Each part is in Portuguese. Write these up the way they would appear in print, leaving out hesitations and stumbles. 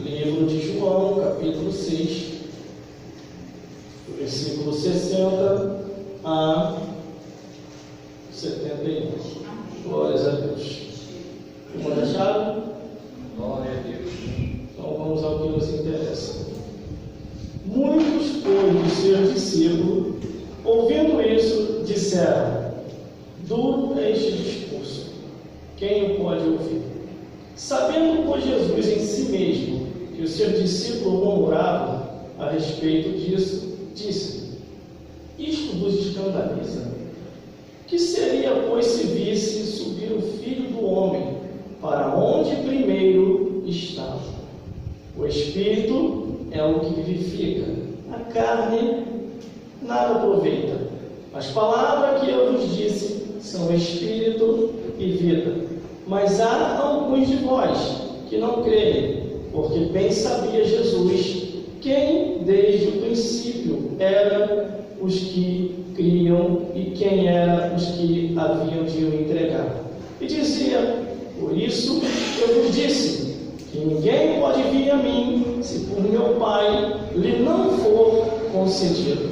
Livro de João, capítulo 6, versículo 60 a 71. Glórias a Deus. Vamos achar? Glória a Deus. Então vamos ao que nos interessa. Muitos, pois, dos seus discípulos, ouvindo isso, disseram: duro é este discurso, quem o pode ouvir? Sabendo, pois, Jesus em si mesmo que os seus discípulos murmuravam a respeito disso, disse: isto vos escandaliza? Que seria, pois, se visse subir o Filho do Homem para onde primeiro estava? O Espírito é o que vivifica, a carne nada aproveita. As palavras que eu vos disse são Espírito e vida. Mas há alguns de vós que não creem, porque bem sabia Jesus quem desde o princípio eram os que criam e quem eram os que haviam de o entregar. E dizia: por isso eu vos disse que ninguém pode vir a mim se por meu Pai lhe não for concedido.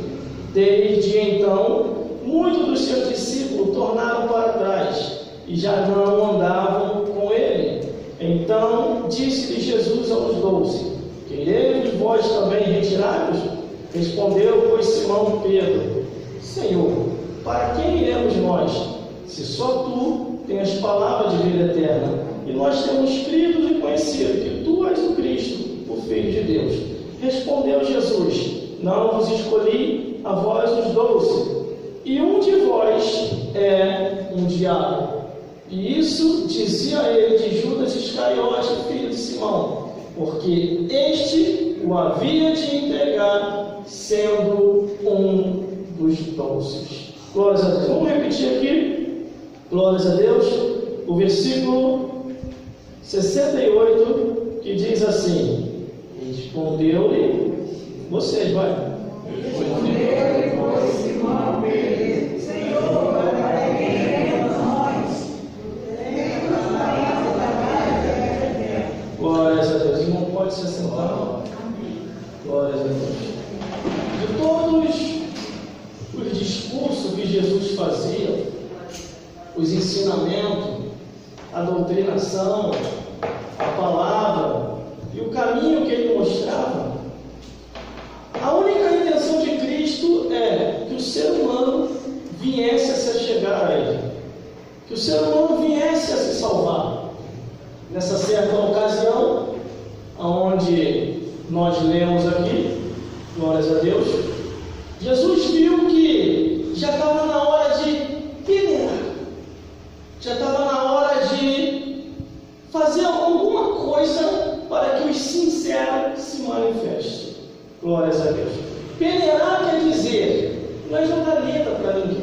Desde então, muitos dos seus discípulos tornaram para trás e já não andavam com ele. Então disse-lhe Jesus aos 12: quereis vós também retirar-vos? Respondeu, pois, Simão Pedro: Senhor, para quem iremos nós? Se só tu tens palavras de vida eterna, e nós temos crido e conhecido que tu és o Cristo, o Filho de Deus. Respondeu Jesus: não vos escolhi a vós os 12, e um de vós é um diabo. E isso dizia ele de Judas Iscariote, filho de Simão, porque este o havia de entregar, sendo um dos 12. Glórias a Deus. Vamos repetir aqui. Glórias a Deus. O versículo 68, que diz assim: respondeu-lhe, vocês, vai. Respondeu-lhe, pois, Simão Pedro: Senhor, para quem iremos nós? Temos as palavras da vida. Glórias a Deus. Irmão, pode se assentar. Glórias a Deus. De todos os discursos que Jesus fazia, os ensinamentos, a doutrinação, a palavra e o caminho que ele mostrava, a única intenção de Cristo é que o ser humano viesse a se chegar a ele, que o ser humano viesse a se salvar. Nessa certa ocasião, onde nós lemos aqui, glórias a Deus, Jesus viu que já estava na hora de peneirar, já estava na hora de fazer alguma coisa para que os sinceros se manifestem. Glórias a Deus. Peneirar quer dizer, não é jogar letra para ninguém.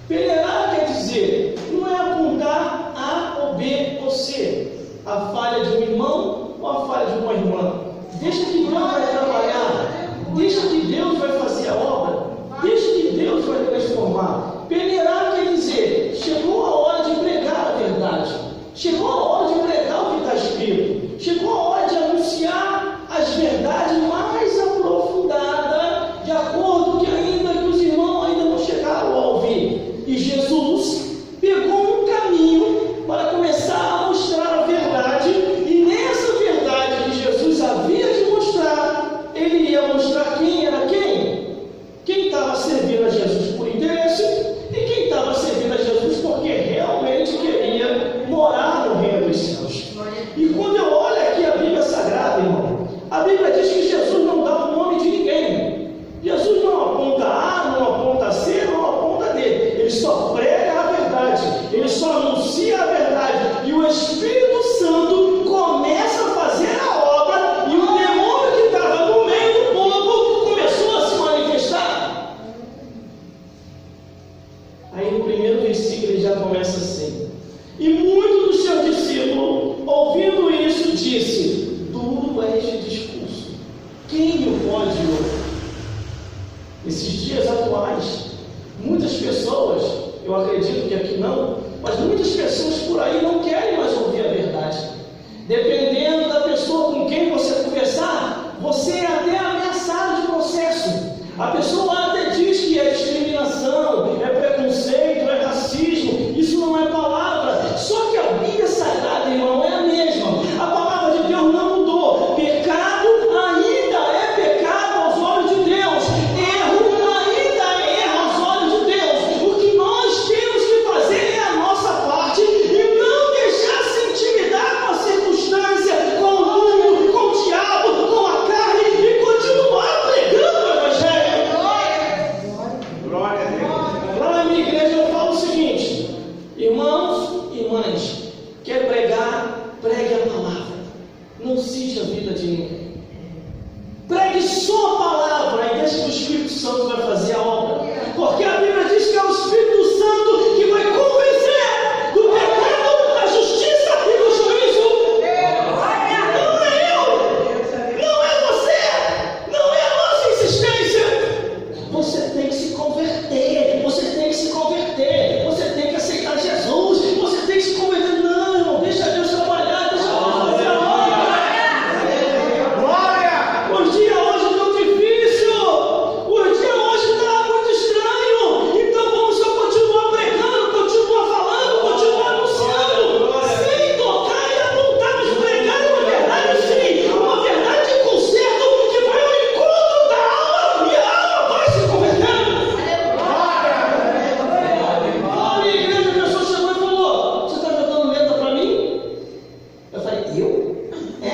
Peneirar quer dizer, não é apontar A ou B ou C, a falha de um irmão ou a falha de uma irmã. Deixa que Deus vai trabalhar, deixa que Deus vai fazer a obra, deixa que Deus vai transformar. Peneirar quer dizer, chegou a hora de pregar a verdade, chegou a hora de pregar o que está escrito, chegou a hora de anunciar as verdades mais aprofundadas, de acordo que ainda que os irmãos ainda não chegaram a ouvir. E Jesus pegou um caminho para começar a mostrar a verdade, e nessa verdade que Jesus havia de mostrar, ele ia mostrar quem era quem? Quem estava servindo a Jesus por interesse e quem estava servindo a Jesus porque realmente queria morar no reino dos céus. E quando eu olho aqui a Bíblia Sagrada, irmão, a Bíblia diz que Jesus não dá o nome de ninguém. Jesus não aponta A, não aponta C, não aponta D. Ele só prega a verdade, ele só anuncia a verdade. E o Espírito Santo começa a fazer a obra, e o demônio que estava no meio do povo começou a se manifestar. Aí no primeiro versículo ele já começa assim: e muitos dos seus discípulos, ouvindo isso, disse: duro é este discurso, quem o pode ouvir? Esses dias atuais, muitas pessoas, eu acredito que aqui não, mas muitas pessoas por aí não querem mais ouvir a verdade. Dependendo da pessoa com quem você vida de ninguém. Pregue só a palavra e deixe que o Espírito Santo vai fazer a obra. Porque a Bíblia diz que é o Espírito Santo que vai convencer do pecado, da justiça e do juízo. Não é eu, não é você, não é a nossa insistência. Você tem que se converter, você tem que se converter, você tem que aceitar Jesus, você tem que se converter. Não, irmão, deixa Deus trabalhar, deixa Deus fazer a obra. Os dias hoje estão difíceis, os dias hoje estão muito estranhos. Então vamos só continuar pregando, continuar falando, continuar anunciando, sem tocar e apontar, mas pregar uma verdade sim, uma verdade de conserto que vai ao encontro da alma e a alma vai se convertendo. Olha, igreja, a pessoa chegou e falou: você está jogando letra para mim? Eu falei: eu? É?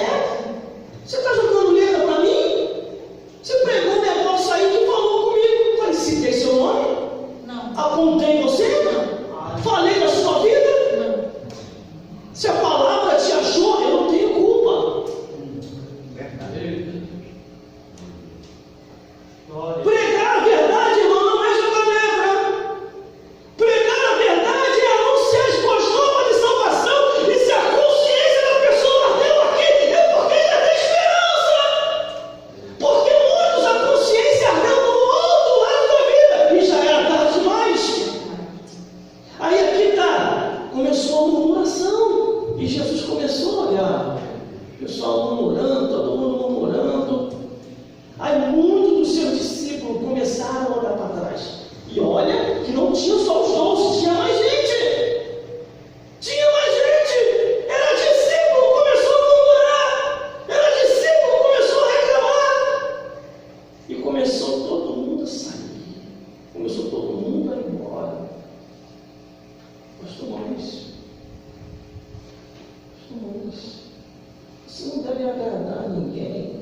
Você está jogando letra para mim? Você pregou um negócio aí que falou comigo. Eu falei: citei seu nome? Não. Apontei você? Falei da sua vida? Não. Se a palavra te achou, eu não tenho culpa. Pregar a verdade, irmão, não é jogar letra. Pregar a verdade é anunciar as boas novas de salvação. E se a consciência da pessoa ardeu aqui, é porque ainda tem esperança. Porque muitos a consciência ardeu do outro lado da vida e já era tarde demais. Aí aqui está, começou a murmuração. E Jesus começou a olhar. O pessoal murmurando, todo mundo murmurando. Aí muitos dos seus discípulos começaram a olhar para trás. E olha que não tinha só os 12, tinha mais gente. Tinha mais gente. Era discípulo, começou a murmurar. Era discípulo, começou a reclamar. E começou todo mundo a sair. Começou todo mundo a ir embora. Pastor Maurício, você não deve agradar ninguém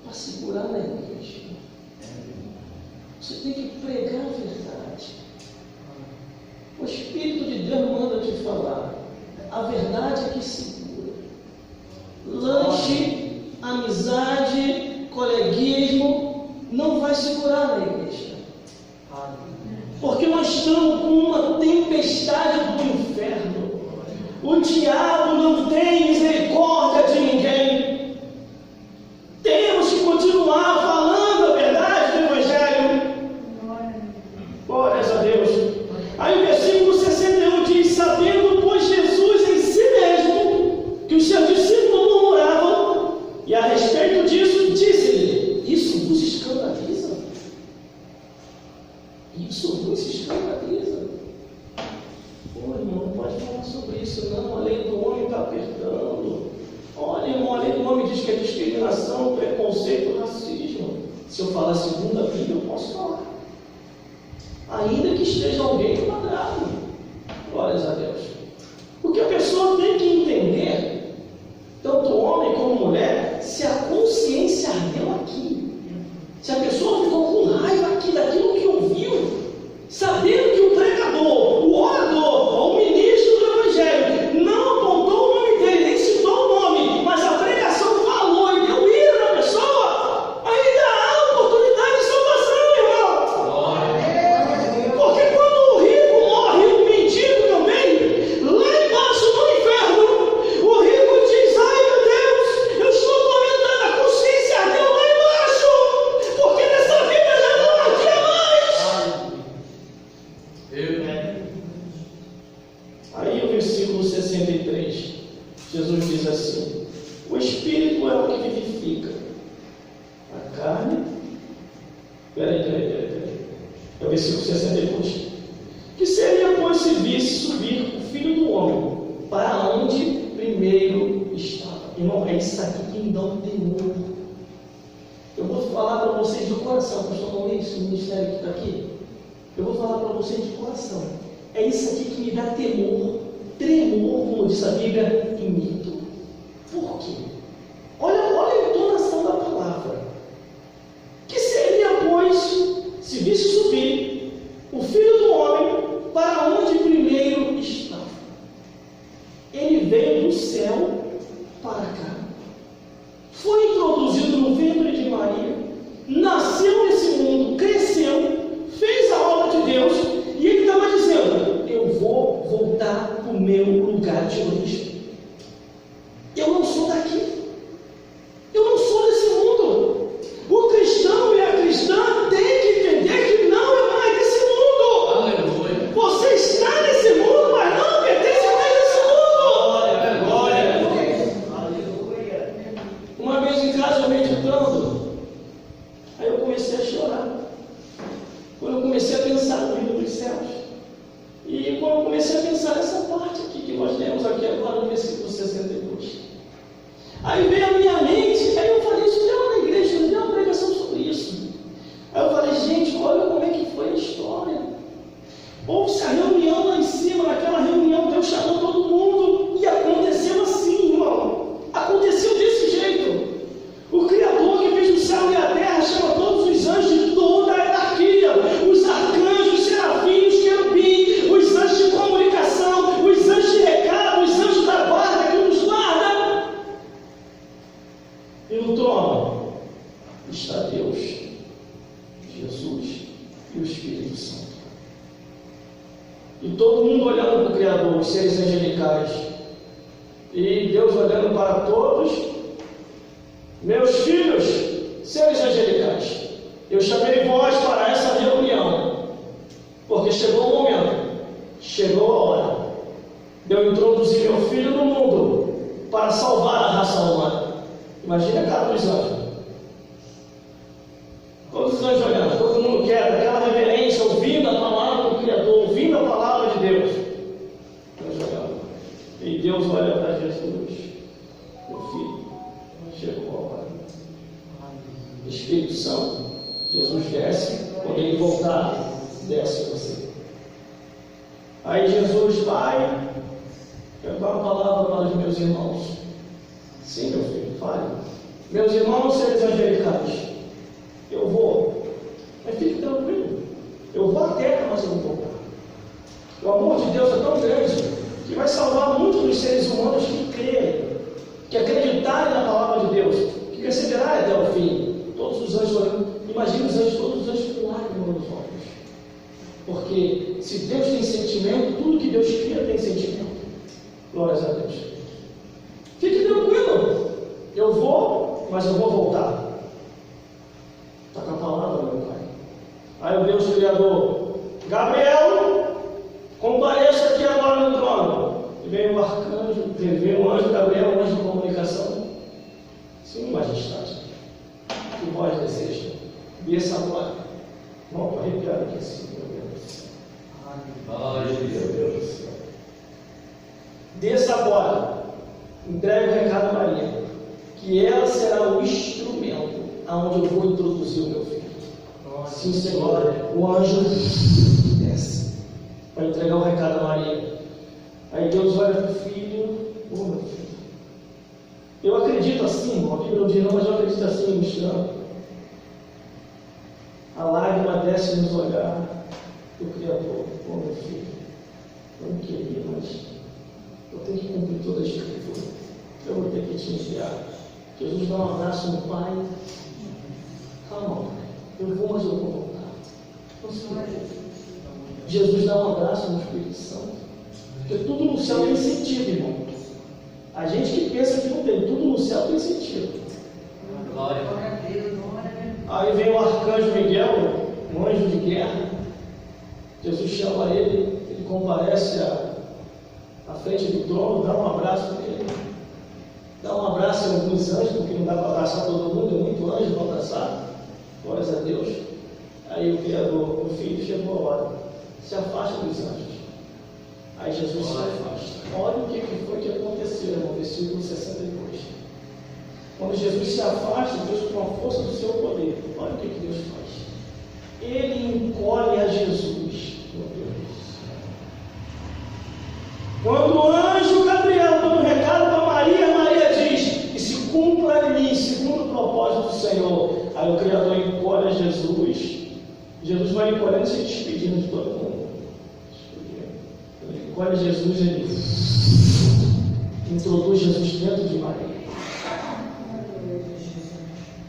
para segurar na igreja. Você tem que pregar a verdade. O Espírito de Deus manda te falar. A verdade é que segura. Lanche, amizade, coleguismo não vai segurar na igreja. Porque nós estamos com uma tempestade do inferno. O diabo não tem misericórdia de ninguém. Temos que continuar falando a verdade do Evangelho. Glórias a Deus. Aí o versículo 61 diz: sabendo, pois, Jesus em si mesmo que os seus discípulos murmuravam, e a respeito disso disse-lhe: isso vos escandaliza? Isso vos escandaliza? Pô, irmão, não pode falar sobre isso não, a lei do homem está apertando. Olha, irmão, a lei do homem diz que é discriminação, preconceito, racismo. Se eu falar segundo a Bíblia, eu posso falar. Ainda que esteja alguém quadrado. Glórias a Deus. Porque a pessoa tem que entender, tanto homem como mulher, se a consciência ardeu aqui. Se a pessoa ficou com raiva aqui daquilo que ouviu, sabendo que o pregador, o orador, ou o ministro do Evangelho não apontou o nome dele, nem citou o nome, mas a pregação falou e deu ira na pessoa, ainda há oportunidade de salvação, irmão. Porque quando o rico morre, o mendigo também, lá embaixo no inferno, o rico diz: ai meu Deus, eu estou tormentando, a consciência ardeu lá embaixo, porque nessa vida já não ardia mais. Aí o versículo 63, Jesus diz assim: o Espírito é o que vivifica, a carne. Peraí. É o versículo 62. Que seria, pois, se visse subir o Filho do Homem para onde primeiro estava? Irmão, é isso aqui que me dá um temor. Eu vou falar para vocês de coração, pastor Maurício, o ministério que está aqui. Eu vou falar para vocês de coração. É isso aqui que me dá temor, tremor, como diz a Bíblia, e medo. Por quê? Olha a entonação da palavra. Que seria, pois, se visse subir o Filho do Homem para onde primeiro estava? Ele veio do céu para cá. Foi ventre de Maria, nasceu nesse mundo, cresceu, fez a obra de Deus, e ele estava dizendo: eu vou voltar para o meu lugar de origem. Eu não sou daqui. Eu não sou desse mundo. O cristão e a cristã têm que entender que não é mais desse mundo. Aleluia. Você está nesse mundo, mas não pertence mais a esse mundo. Glória. Uma vez em casa, eu meditando, aí eu comecei a chorar. Quando eu comecei a pensar no reino dos céus. E quando eu comecei a pensar nessa parte aqui que nós temos aqui agora no versículo 62. Aí veio a minha mente, aí eu falei, isso deu na igreja, deu uma pregação sobre isso. Aí eu falei, gente, olha como é que foi a história. Houve-se a reunião lá em cima, naquela reunião, Deus chamou todo mundo, e aconteceu assim, irmão. Aconteceu desse jeito. O Criador que fez o céu e a terra chama todos os anjos de toda a hierarquia, os arcanjos, os serafins, os querubins, os anjos de comunicação, os anjos de recado, os anjos da guarda que nos guarda. E no trono está Deus, Jesus e o Espírito Santo. E todo mundo olhando para o Criador, os seres angelicais. E Deus olhando para todos. Meus filhos, seres angelicais, eu chamei vós para essa reunião, porque chegou o momento, chegou a hora de eu introduzir meu filho no mundo para salvar a raça humana. Imagina a cara dos anjos. Todos os anjos olhando, todo mundo quieto, aquela reverência, ouvindo a palavra do Criador, ouvindo a palavra de Deus. Anjos olhando. E Deus olha para Jesus, meu filho, chegou a hora. Espírito Santo, Jesus desce, quando ele voltar, desce você. Aí Jesus vai, quero dar uma palavra para os meus irmãos. Sim, meu filho, fale. Meus irmãos, seres angelicais, eu vou, mas fique tranquilo, eu vou à terra, mas eu vou voltar. O amor de Deus é tão grande que vai salvar muitos dos seres humanos que creem, que acreditarem na palavra de Deus, que perseverarem até o fim. Todos os anjos olhando, imagina os anjos, todos os anjos com lágrimas nos olhos. Porque se Deus tem sentimento, tudo que Deus cria tem sentimento. Glórias a Deus. Fique tranquilo, eu vou, mas eu vou voltar. Está com a palavra, meu Pai. Aí o Deus Criador, Gabriel, compareça aqui agora no trono. E veio o arcanjo, veio o anjo Gabriel, o anjo de comunicação. Sim, majestade. Que vós deseja. Desça agora. Não, estou arrepiado aqui assim, meu Deus. Meu Deus do céu. Desça agora. Entregue o recado a Maria. Que ela será o instrumento aonde eu vou introduzir o meu filho. Sim, Senhor. O anjo desce para entregar o recado a Maria. Aí Deus olha para o filho. Oh, meu filho. Eu acredito assim, irmão. A Bíblia não diz não, mas eu acredito assim, mostrando. A lágrima desce nos olhar do Criador. Oh, meu filho. Eu não queria, mas eu tenho que cumprir toda a Escritura. Eu vou ter que te enviar. Jesus dá um abraço no Pai. Calma, Pai. Eu vou, mas eu vou voltar. Não se preocupe. Jesus dá um abraço no Espírito Santo. Porque tudo no céu tem sentido, irmão. A gente que pensa que não tem, tudo no céu tem sentido. Glória a Deus. Aí vem o arcanjo Miguel, um anjo de guerra. Jesus chama ele, ele comparece à frente do trono, dá um abraço nele. Dá um abraço em alguns anjos, porque não dá para abraçar todo mundo, é muito anjo para abraçar. Glórias a Deus. Aí o Criador, o Filho, chegou a hora. Se afasta dos anjos. Aí Jesus se afasta. Olha o que foi que aconteceu no versículo 62. Quando Jesus se afasta, Deus com a força do seu poder. Olha o que Deus faz. Ele encolhe a Jesus. Meu Deus. Quando o anjo Gabriel dá um recado para Maria, Maria diz que se cumpra em mim, segundo o propósito do Senhor. Aí o Criador encolhe a Jesus. Jesus vai encolhendo e se despedindo de todo mundo. Ele encolhe Jesus e ele introduz Jesus dentro de Maria.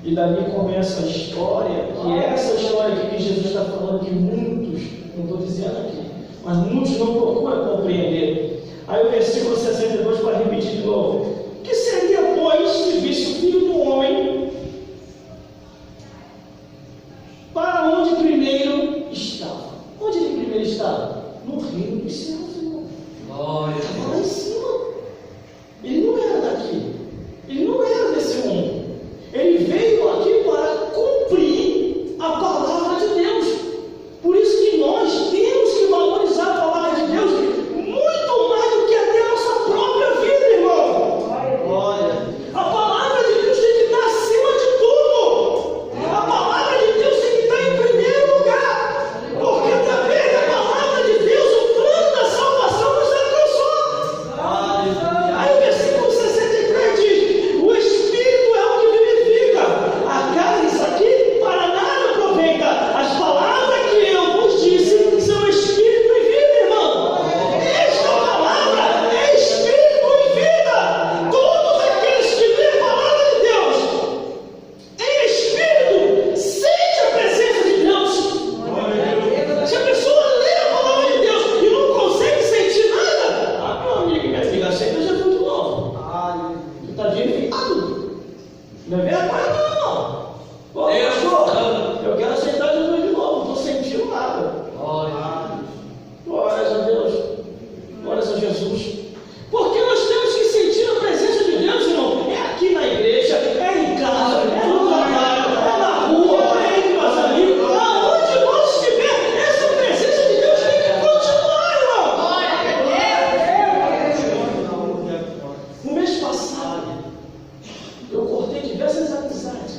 E dali começa a história, que é essa história aqui que Jesus está falando, que muitos, não estou dizendo aqui, mas muitos não procuram compreender. Aí o versículo 62 vai repetir de novo. Que seria, pois, se visse o Filho do Homem para onde primeiro estava? Onde ele primeiro estava? No reino dos céus, irmão. Glória. Estava lá em cima. Ele não era daqui. Ele não era desse mundo. Ele veio aqui para cumprir a palavra de Deus. Por isso que nós temos que valorizar a palavra de Deus muito mais do que até a nossa própria vida, irmão. Glória. A palavra de Deus tem que estar acima de tudo. A palavra de Deus tem que estar em primeiro lugar. Porque através da palavra de Deus o plano da salvação nos alcançou. Aí o versículo 63 diz: o Espírito é o que vivifica, a carne, isso aqui, para nada aproveita. As palavras que eu vos disse são Espírito e vida, irmão. Esta palavra é Espírito e vida. Todos aqueles que lêem a palavra de Deus em Espírito sentem a presença de Deus. Se a pessoa lê a palavra de Deus e não consegue sentir nada, meu amigo, minha filha, aceita Jesus de novo. Você está desviado. Não é verdade, não. Pô, pastor, eu quero aceitar Jesus de novo, não estou sentindo nada. Glória. Glórias a Deus. Glórias a Jesus. Porque nós temos que sentir a presença de Deus, irmão. É aqui na igreja, é em casa, é no trabalho, é na rua, é entre os amigos. Aonde nós estiver, essa presença de Deus tem que continuar, irmão. No mês passado, eu cortei diversas amizades.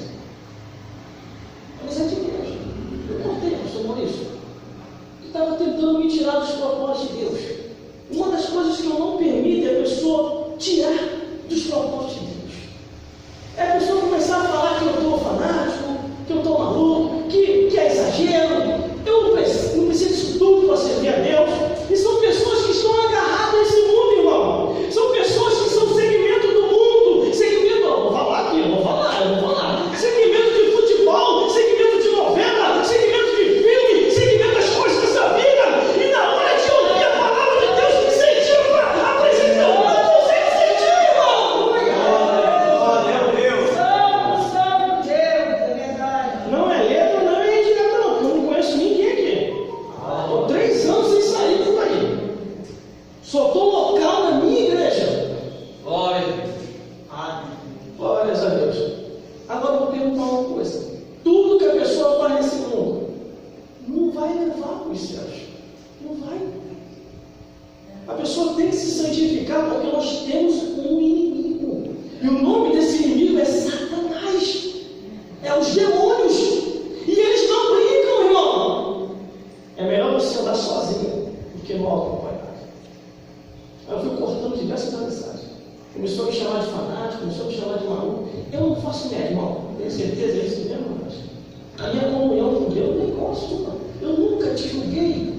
Amizade de Deus. Eu cortei, pastor Maurício, que estava tentando me tirar dos propósitos de Deus. Uma das coisas que eu não permito é a pessoa tirar dos propósitos de Deus. É a pessoa começar a falar que eu estou fanático, que eu estou maluco, que é exagero. Eu não preciso disso tudo para servir a Deus. E são pessoas que estão agarradas a esse mundo, irmão. São pessoas que são segmento do mundo. Segmento, eu vou falar aqui, eu vou falar. Segmento de futebol, segmento de novela, segmento de filme, segmento das coisas dessa vida. E na hora de ouvir a palavra de Deus, sentir a presença de Deus, não consegue sentir, irmão. Não é letra, não é indireta, não, porque eu não conheço ninguém aqui. Estou 3 anos sem sair por aí. Só estou local na minha igreja. Glória. Glórias a Deus. Agora eu vou perguntar uma coisa. Tudo que a pessoa faz nesse mundo não vai levar para os céus. Não vai. A pessoa tem que se santificar porque nós temos um inimigo. E o nome desse inimigo é Satanás. É os demônios. E eles não brincam, irmão. É melhor você andar sozinho do que mal acompanhado. Aí eu fui cortando diversas amizades. Começou a me chamar de fanático, começou a me chamar de maluco. Eu não faço média, irmão. Tenho certeza disso mesmo, mas a minha comunhão com Deus eu nem gosto, irmão. Eu nunca te julguei.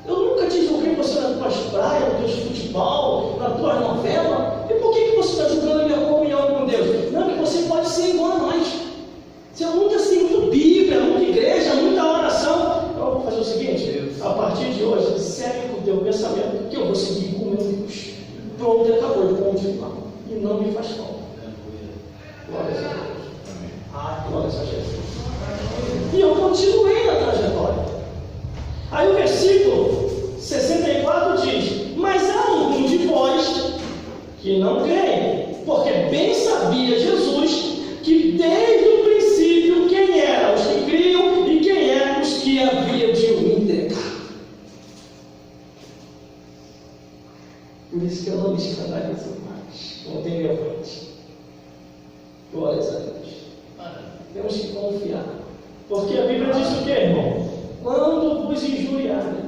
Eu nunca te julguei você nas tuas praias, no teu futebol, na tua novela. E por que você está julgando a minha comunhão com Deus? Não, que você pode ser igual a nós. Você nunca se muito Bíblia, muita igreja, muita oração. Eu vou fazer o seguinte, a partir de hoje, segue com o teu pensamento que eu vou seguir com o meu Deus. Pronto, acabou de continuar. E não me faz falta. Glórias a Deus. Glórias a Jesus. E eu continuei na trajetória. Aí o versículo 64 diz: mas há algum de vós que não creem, porque bem sabia Jesus que desde o princípio quem eram os que criam e quem eram os que haviam de o entregar. Por isso que eu não me escandalizo mais. Não tem levante. Glórias a Deus. Temos que confiar. Porque a Bíblia diz o que, irmão? Quando vos injuriarem,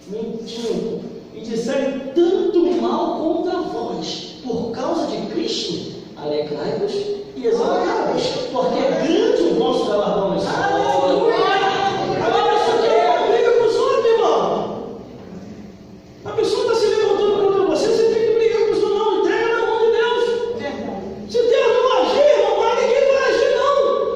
mentindo, e disserem tanto mal contra vós, por causa de Cristo, alegrai-vos e exaltai-vos, porque é grande o vosso galardão no céu. Agora isso aqui é uma briga com os outros, irmão. A pessoa está se levantando contra você, você tem que brigar com os outros, não, entrega na mão de Deus. Se Deus não agir, irmão, mas ninguém vai agir, não.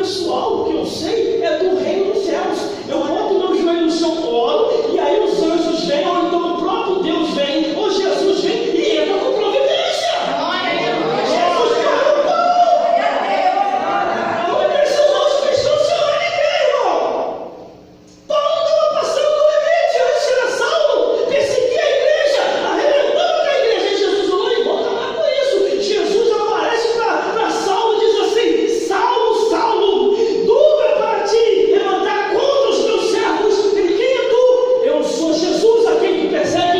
pessoal que eu sei é do reino dos céus. Eu boto meu joelho no seu colo, e aí os anjos vêm, ou então o próprio Deus vem, ou Jesus vem e entra com providência. Jesus caiu no pão. Não precisou os cristãos se amar ninguém, irmão. Paulo estava passando do limite antes de ser Saulo, perseguia a igreja, arrebentando com a igreja. Jesus falou: e vou acabar com isso. Jesus aparece para Saulo e diz assim: Saulo, Saulo, dura para ti levantar contra os meus servos. Ele: quem é tu? Eu sou Jesus, a quem tu persegue.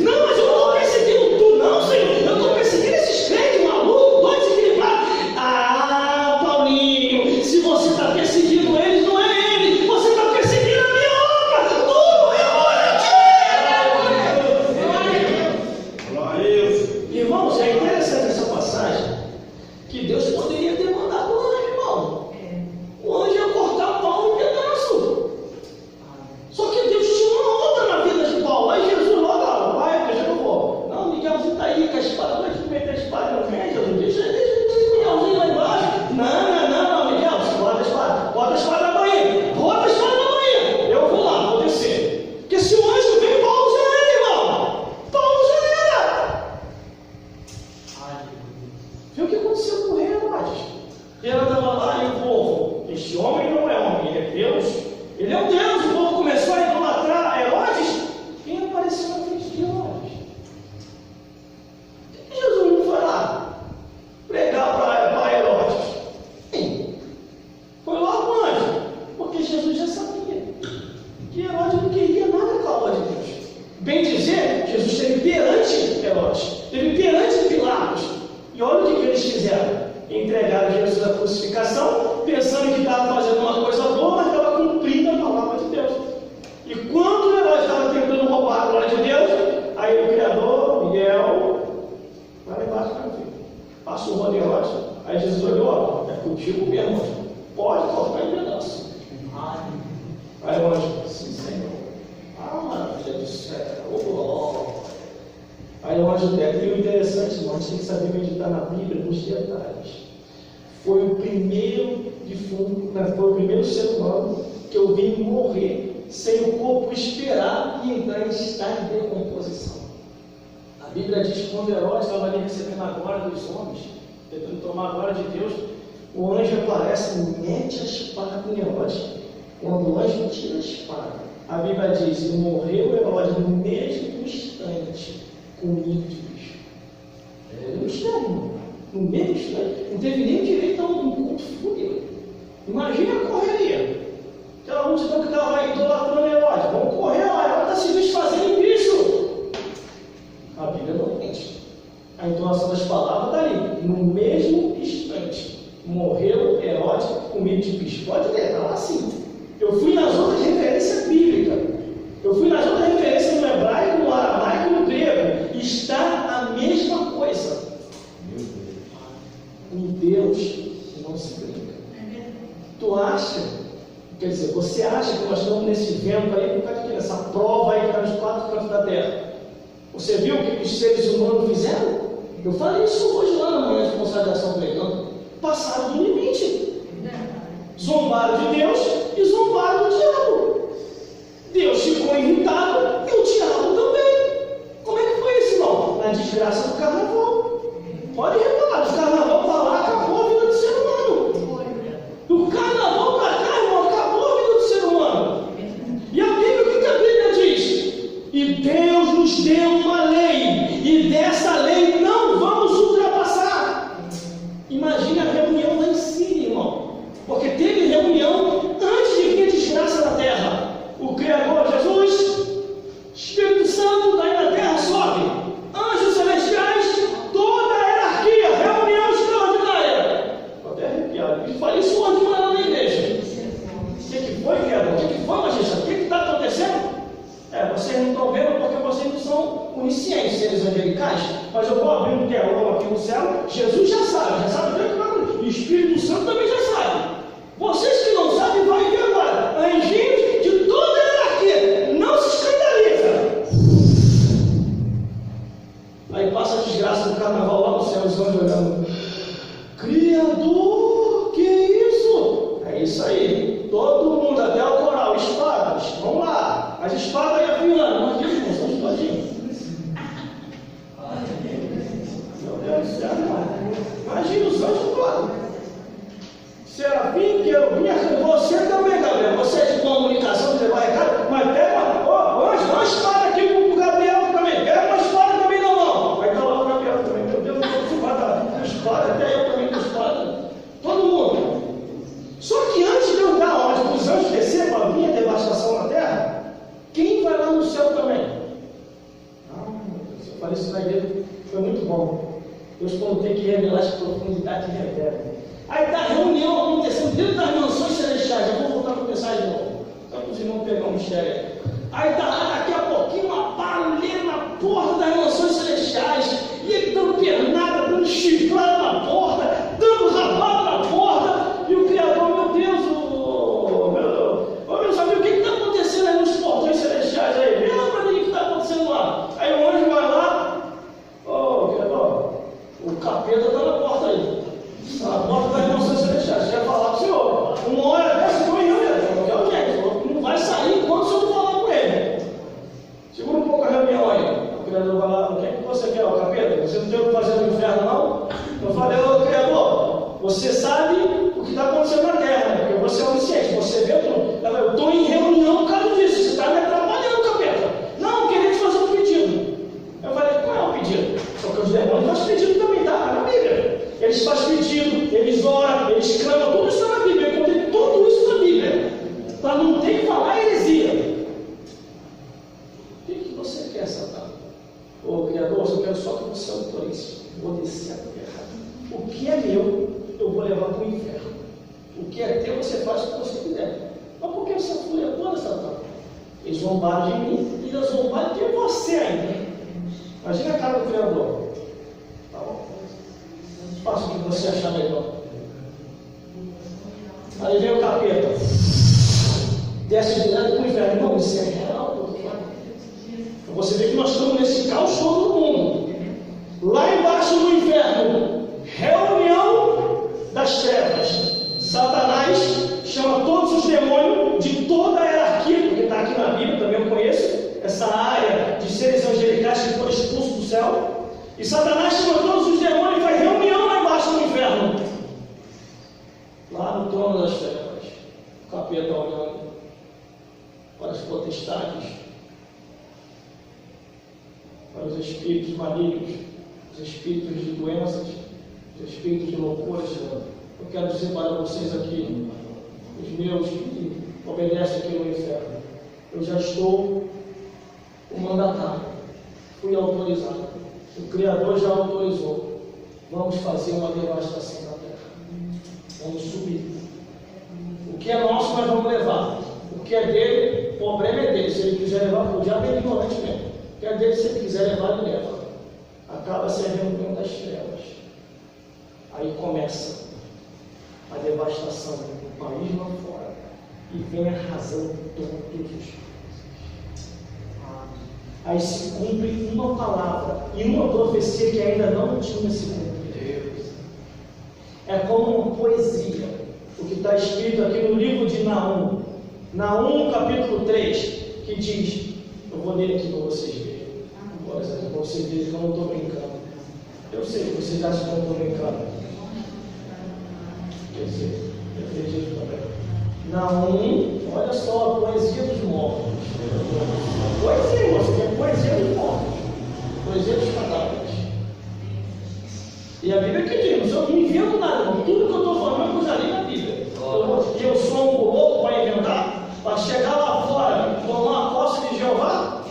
Não, mas eu não estou perseguindo tu, não, Senhor. Eu estou perseguindo esses crentes malucos, doidos, desequilibrados. Ah, Paulinho, se você está perseguindo eles, não é ele. Você está perseguindo a minha obra. Tudo é hora de... Irmãos, é interessante essa passagem, que Deus poderia ter mandado o anjo, irmão. O anjo ia cortar Paulo em pedaço. Só que Deus tinha uma obra na vida de Paulo. Aí Jesus logo: vai, deixa que eu vou. Não, Miguelzinho está aí com a espada, vai te meter a espada na frente, Jesus. Deixa o Miguelzinho lá embaixo. Não, Miguel, você bota a espada. Bota a espada na banheira. Bota a espada na banheira. Eu vou lá, vou descer. Porque se o anjo vem, Paulo já era, irmão. Paulo já era. Viu o que aconteceu com o rei Herodes? Ele estava lá e o povo: este homem não é homem, ele é Deus. Ele é um Deus. O povo começou a idolatrar Herodes. Quem apareceu na frente de Herodes? Por que Jesus não foi lá pregar para Herodes? Sim. Foi lá o anjo, porque Jesus já sabia que Herodes não queria nada com a obra de Deus. Bem dizer, Jesus esteve perante Herodes, esteve perante Pilatos. E olha o que eles fizeram: entregaram Jesus à crucificação, pensando que estava fazendo uma coisa boa, mas estava cumprindo a palavra de Deus. E quando Herodes estava tentando roubar a glória de Deus, aí o Criador, Miguel, vai lá embaixo para mim. Passou o rolo de Herodes. Aí Jesus olhou: ó, é contigo mesmo, pode cortar em pedaço. Aí o anjo: sim, Senhor. Maravilha do céu, glória. Aí o anjo pega. E o interessante, irmão, a gente tem que saber meditar na Bíblia nos detalhes. Foi o primeiro defunto, foi o primeiro ser humano que eu vi morrer sem o corpo esperar e entrar em estado de decomposição. A Bíblia diz que quando Herodes estava ali recebendo a glória dos homens, tentando tomar a glória de Deus, o anjo aparece e mete a espada em Herodes. Quando o anjo tira a espada, a Bíblia diz que morreu Herodes no mesmo instante, com um ninho de bicho. É um mistério, irmão. No mesmo instante, não teve nem direito a um culto fúnebre. Imagina a correria. Aquela multidão que estava idolatrando Herodes: vamos correr lá, Herodes está se desfazendo em bicho. A Bíblia não mente. A entonação das palavras está ali. No mesmo instante, morreu Herodes com medo de bicho. Pode ler, está lá assim. Eu fui nas outras referências bíblicas. Eu fui nas outras referências no hebraico, no aramaico e no grego. Está a mesma coisa. Com Deus não se brinca. Tu acha, quer dizer, você acha que nós estamos nesse vento aí por causa de essa prova aí que está nos quatro cantos da terra? Você viu o que os seres humanos fizeram? Eu falei isso hoje lá na manhã de consagração pregando. Passaram do limite. Zombaram de Deus e zombaram do diabo. Deus ficou irritado e o diabo também. Como é que foi isso, irmão? Na desgraça do carnaval. Pode reparar, do carnaval para lá acabou a vida do ser humano. Do carnaval para cá, irmão, acabou a vida do ser humano. E a Bíblia, o que a Bíblia diz? E Deus nos deu uma lei, e dessa lei não vamos ultrapassar. Imagina a reunião lá em Síria, irmão. Porque teve reunião antes de vir a desgraça na terra. O Criador, Jesus, Espírito Santo, daí na terra sobe. Anjos celestiais, toda a hierarquia, reunião extraordinária. Estou até arrepiado. E falei isso ontem lá na igreja. O que foi, Criador? O que foi, Magista? O que está acontecendo? Vocês não estão vendo porque vocês não são oniscientes, seres angelicais. Mas eu vou abrir um telão aqui no céu. Jesus já sabe o que vai acontecer. O Espírito Santo também já sabe. Vocês que não sabem, vai ver agora. Anjinhos de toda a hierarquia. Não se escandaliza. Aí passa a desgraça do carnaval lá no céu, os anjos olhando. Criador, que é isso? É isso aí. Todo mundo, até o coral, espadas. Vamos lá. As espadas aí afiando. Nós vimos, são espadinhos. Meu Deus do céu, irmão. Imagina os anjos todos. Serafim, querubim, você também, Gabriel. Você é de comunicação, você vai recado, mas pega uma espada aqui pro Gabriel também. Pega uma espada também na mão. Vai estar lá o Gabriel também. Meu Deus, não vou espada, até eu também com espada. Todo mundo. Só que antes de eu dar ordem para os anjos descer para a minha devastação na terra, quem vai lá no céu também? Eu falei isso na igreja, foi muito bom. Deus, quando tem que revelar as profundidades, revela. Aí está a reunião acontecendo dentro das mansões celestiais. Eu vou voltar para pensar de novo, só para os irmãos pegar um mistério. Aí está lá, daqui a pouquinho, uma barulheira na porta das mansões celestiais, e ele dando pernada, dando chifrada na porta, dando rabada na porta, e o Criador, meu Deus, meu sabe o que está acontecendo aí nos portões celestiais aí? Vê lá para mim o que está acontecendo lá. Aí o anjo vai lá, Criador, o capeta está na porta aí. A porta das mansões celestiais. Quer falar com o senhor? Uma hora dessa, eu não vai sair enquanto o senhor não falar com ele. Segura um pouco a reunião aí. O Criador vai lá, o que é que você quer, o capeta? Você não tem o que fazer no inferno, não? Eu falei, Criador, você sabe o que está acontecendo na terra, né? Porque você é onisciente, você vê tudo. Eu estou em reunião por causa disso, você está me atrapalhando, capeta. Não, eu queria te fazer um pedido. Eu falei, qual é o pedido? Só que os demônios fazem pedido também, tá na Bíblia. Eles fazem pedido, eles oram, eles clamam, tudo isso está na Bíblia. Eu contei tudo isso na Bíblia, para não ter que falar heresia. O que você quer, Satã? Criador, eu quero só que você autorize. Vou descer a terra. O que é meu, eu vou levar para o inferno. O que é teu, você faz o que você quiser. Mas por que essa fúria toda, Satã? Eles zombaram de mim e eles zombaram de você ainda. Imagina a cara do Criador. Tá bom? Faça o que você achar melhor. Aí vem o capeta. Desce direto para o inferno. Não, isso é real. Você vê que nós estamos nesse caos todo mundo. Lá embaixo no inferno, reunião das trevas. Satanás chama todos os demônios de toda a hierarquia, porque está aqui na Bíblia, também eu conheço essa área de seres angelicais que foram expulsos do céu. E Satanás chama todos os demônios e faz reunião lá embaixo no inferno. Lá no trono das trevas, o capeta olhando para as potestades, para os espíritos malignos, os espíritos de doenças, os espíritos de loucuras. Eu quero dizer para vocês aqui, os meus que obedecem aqui no inferno, eu já estou o mandatário, fui autorizado, o Criador já autorizou. Vamos fazer uma devastação na terra, vamos subir. O que é nosso nós vamos levar, o que é dele, o problema é dele. Se ele quiser levar para o diabo, é ignorante mesmo. O que é dele, se ele quiser levar, ele leva. Acaba se a reunião das trevas. Aí começa a devastação do país lá fora e vem arrasando todos os países. Aí se cumpre uma palavra e uma profecia que ainda não tinha se cumprido. É como uma poesia, o que está escrito aqui no livro de Naum, Naum capítulo 3, que diz, eu vou ler aqui para vocês verem, para vocês verem que eu não estou brincando. Eu sei que vocês acham que eu não estou brincando. Quer dizer, eu acredito também. Naum, olha só, a poesia dos mortos. Poesia, você tem poesia dos mortos, poesia dos cadáveres. E a Bíblia que diz, eu não invento nada, tudo que eu estou falando eu já li na Bíblia. Eu sou um louco para inventar, para chegar lá fora, tomar a posse de Jeová.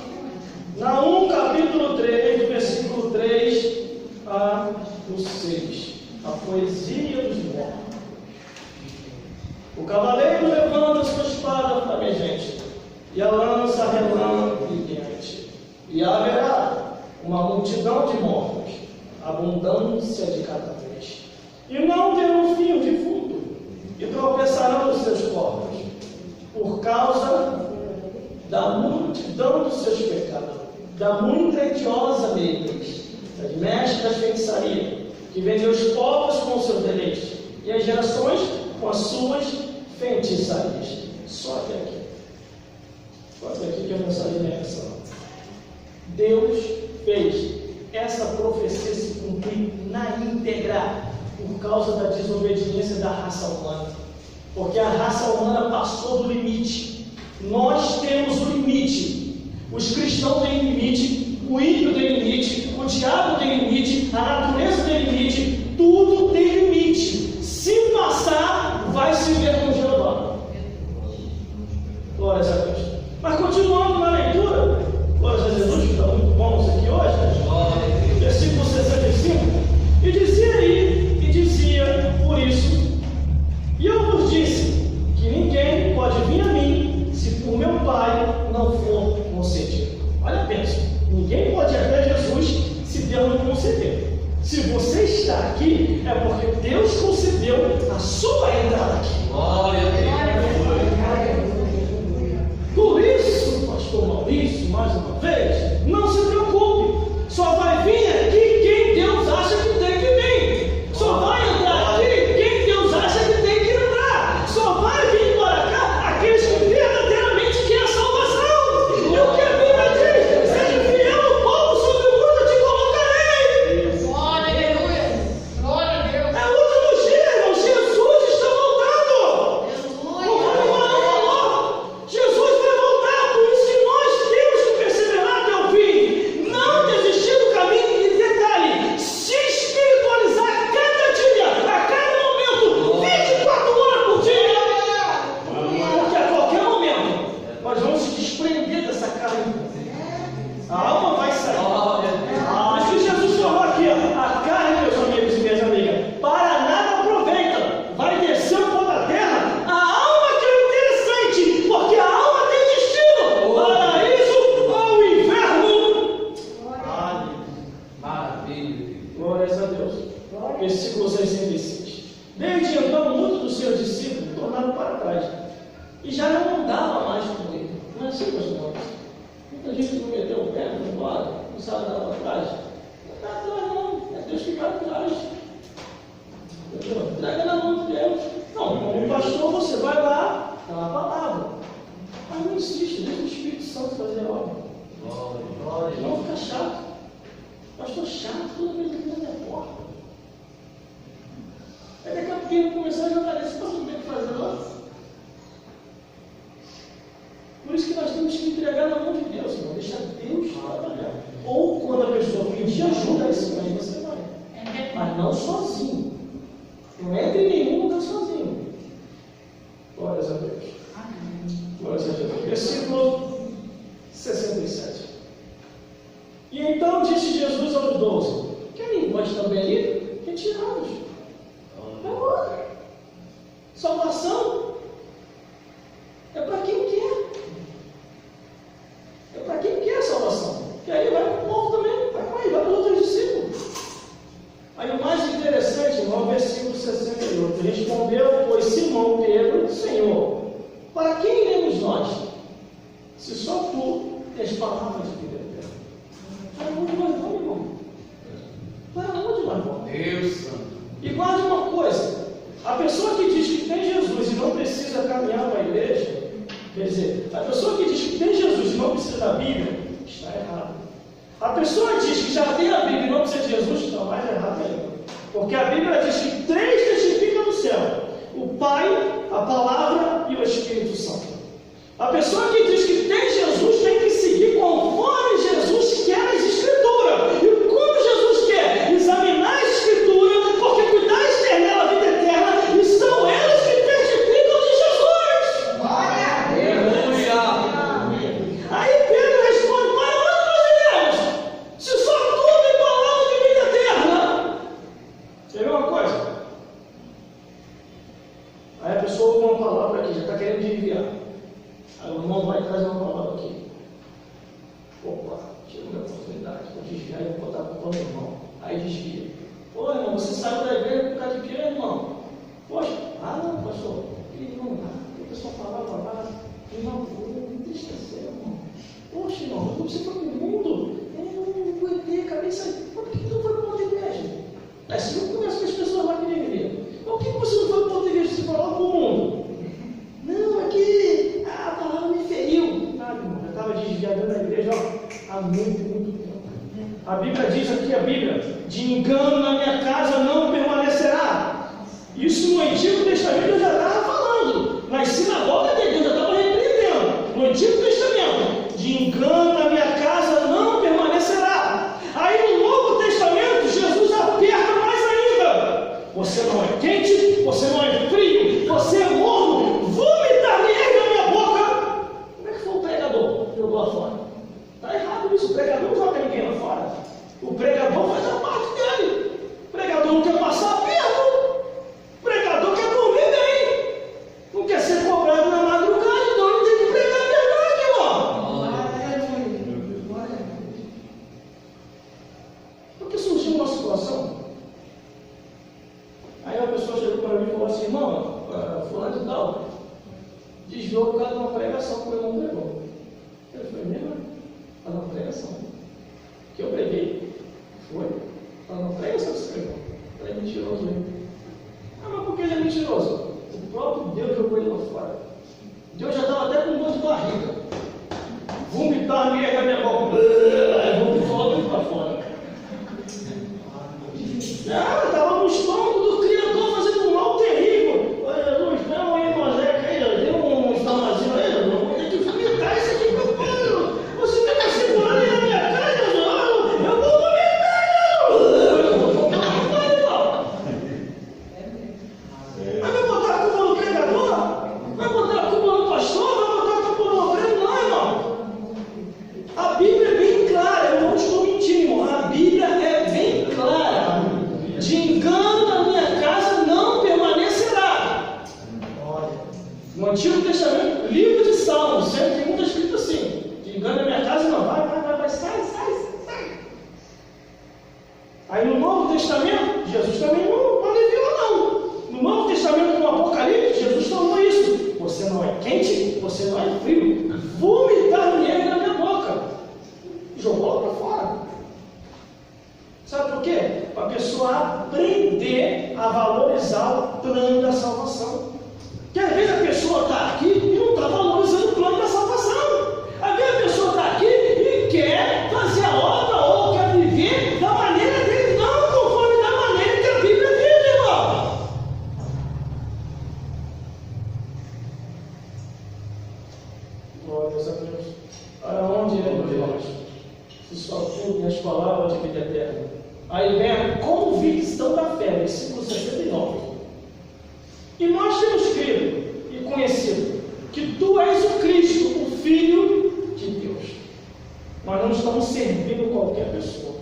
Naum capítulo 3, versículo 3 a 6, a poesia dos mortos. O cavaleiro levanta sua espada flamejante, e a lança relâmpago, e haverá uma multidão de mortos, abundância de cadáveres, e não terão fio de fundo, e tropeçarão os seus corpos, por causa da multidão dos seus pecados, da muita hediosa lei, das mestras das feitiçarias, que vendem os povos com o seu deleite, e as gerações com as suas feitiçaria. Só até aqui. Só até aqui que a mensagem é essa. Deus fez essa profecia se cumprir na íntegra por causa da desobediência da raça humana. Porque a raça humana passou do limite. Nós temos o limite. Os cristãos têm limite, o ímpio tem limite, o diabo tem limite, a natureza tem limite, tudo tem limite. Se passar, vai se ver com Jeová. Glórias a Deus. Mas continuando na leitura, glórias a Jesus, que está muito bom isso aqui hoje, versículo 65, e dizia por isso, e eu vos disse que ninguém pode vir a mim se por meu Pai não for concedido. Olha, pensa, ninguém pode ir até Jesus se Deus não conceder. Se você está aqui, é porque Deus concedeu a sua entrada aqui. Glória a Deus. Por isso, pastor Maurício, mais uma vez, não se preocupe. Só vai vir aqui quem Deus acha que tem que vir. Só vai entrar aqui quem Deus acha que tem que entrar. Só vai vir para cá aqueles que verdadeiramente querem a salvação. E o que a Bíblia diz? Seja fiel ao povo, sobre o mundo te colocarei. Glória a Deus. É o último dia, irmão. Jesus está voltando. Jesus vai voltar, por isso que nós temos que perseverar até o fim. Não desistir do caminho e detalhe, se espiritualizar cada dia, a cada momento, 24 horas por dia. Porque a qualquer momento nós vamos se desprender dessa carne. A alma vai sair. Mas que Jesus falou aqui, ó, a carne, meus amigos e minhas amigas, para nada aproveita. Vai descer o pó da terra. A alma que é o interessante, porque a alma tem destino. Paraíso ou inferno. Maravilha. Glórias a Deus. Versículo 66. Desde então, muitos dos seus discípulos tornaram para trás e já não andava mais com ele. Não é assim, pastor? Muita gente não meteu o pé, não embora, não sabe andar para trás. Não está atrás, não. É Deus que vai atrás. Entendeu? Entrega na mão de Deus. Não, como pastor, você vai lá, está na palavra. Mas não insiste, deixa o Espírito Santo fazer a obra. Glória. Não fica chato. Pastor chato, toda vez que ele é porta. Aí daqui a pouco ele começar a jogar esse pastor tem que fazer lá. Por isso que nós temos que entregar na mão de Deus, irmão. Deixar Deus trabalhar. Ou quando a pessoa pedir ajuda, aí sim, aí você vai. Mas não sozinho. Não entre em nenhum lugar sozinho. Glórias a Deus. Glórias a Deus. Versículo 67. E então disse Jesus aos 12: querem vós também ir? Retirados. Agora. Salvação é para quem quer. É para quem quer salvação. E aí vai para o povo também, vai para os outros discípulos. Aí o mais interessante, irmão, é o versículo 68. Respondeu, pois, Simão Pedro: Senhor, para quem iremos nós? Se só tu tens palavras de vida eterna. Para onde nós vamos, irmão? Para onde nós vamos? Deus Santo. E guarde uma coisa: a pessoa que diz que tem Jesus e não precisa caminhar para a igreja, quer dizer, a pessoa que diz que tem Jesus e não precisa da Bíblia, está errado. A pessoa que diz que já tem a Bíblia e não precisa de Jesus, está mais errado ainda. Porque a Bíblia diz que 3 testificam no céu: o Pai, a Palavra e o Espírito Santo. A pessoa que diz que tem Jesus tem que seguir conforme Jesus quer as Escrituras. E como Jesus quer? Examinar as Escrituras, porque cuidar dela a vida eterna, e são elas que testificam de Jesus. Aí Pedro responde: para onde nós iremos? Se só tu tem palavra de vida eterna. Você vê uma coisa? Aí a pessoa ouve uma palavra aqui, já está querendo desviar. Aí o irmão vai trazer uma palavra aqui. Opa, chegou minha oportunidade, vou desviar e vou botar a culpa no irmão. Aí desvia. Pô, irmão, você saiu da igreja por causa de quê, irmão? Poxa, não, pastor, irmão, a pessoa falava lá, irmão, não entristeceu, irmão. Poxa, irmão, você foi para o mundo, eu não aguentei, acabei de sair. Por que tu não foi para outra igreja? Aí se eu converso com as pessoas lá que nem igreja, por que você não foi para outra igreja se for lá para o mundo? há muito tempo. A Bíblia diz aqui, de engano na minha casa não permanecerá. Isso no Antigo Testamento eu já estava falando. Nas sinagogas de Deus eu já estava repreendendo. No Antigo Testamento, de engano na minha casa não permanecerá. Aí no Novo Testamento, Jesus aperta mais ainda. Você não é quente, você não é frio, você é morno, vomitar-me na minha boca. Como é que foi o pregador? Jogou lá fora. Está errado isso, o pregador não joga ninguém lá fora. O pregador faz a parte dele. O pregador não quer passar perto. O pregador quer dormir bem. Não quer ser cobrado na madrugada, então ele tem que pregar a verdade, irmão. Porque surgiu uma situação. Aí a pessoa chegou para mim e falou assim, irmão, fulano de tal, desviou por causa de uma pregação que o irmão pregou. Eu falei, mesmo? Está na pregação. Que eu preguei. Foi? Está na pregação que você pregou. Ele é mentiroso mesmo. Ah, mas por que ele é mentiroso? O próprio Deus jogou ele lá fora. Deus já estava até com dor de barriga. Vomitar a minha boca. Vomitou ele para fora. Ah, estava no estômago do Criador fazendo um mal terrível. Olha, Jesus, não, aí, Moisés, aí, deu um estamazinho aí, eu vou ter que vomitar isso aqui para fora. Você está segurando aí na minha cara, Jesus? Eu vou vomitar, eu vou vomitar, irmão. Mas vai botar a culpa no pregador? Vai botar a culpa no pastor? Vai botar a culpa no obreiro? Não, irmão. A Bíblia é bem clara, eu não estou mentindo, irmão. A Bíblia é bem clara. De engano na minha casa não permanecerá. No Antigo Testamento, livro de Salmos, sempre tem muito escrito assim: de engano na minha casa não, vai, sai. Aí no Novo Testamento, Jesus também não aliviou, não. No Novo Testamento, no Apocalipse, Jesus falou isso: você não é quente, você não é frio, vomitar-me na minha boca. Jogou para fora. Sabe por quê? Para a pessoa aprender a valorizar o plano da salvação. Porque às vezes a pessoa está aqui e não está valorizando o plano da salvação. Às vezes a pessoa está aqui e quer fazer a obra ou quer viver da maneira dele, não conforme da maneira que a Bíblia diz, irmão. Glória a Deus. Para onde iremos nós? Se só tu minhas palavras de vida eterna. Aí vem a convicção da fé, versículo 69. E nós temos crido e conhecido que tu és o Cristo, o Filho de Deus. Nós não estamos servindo qualquer pessoa.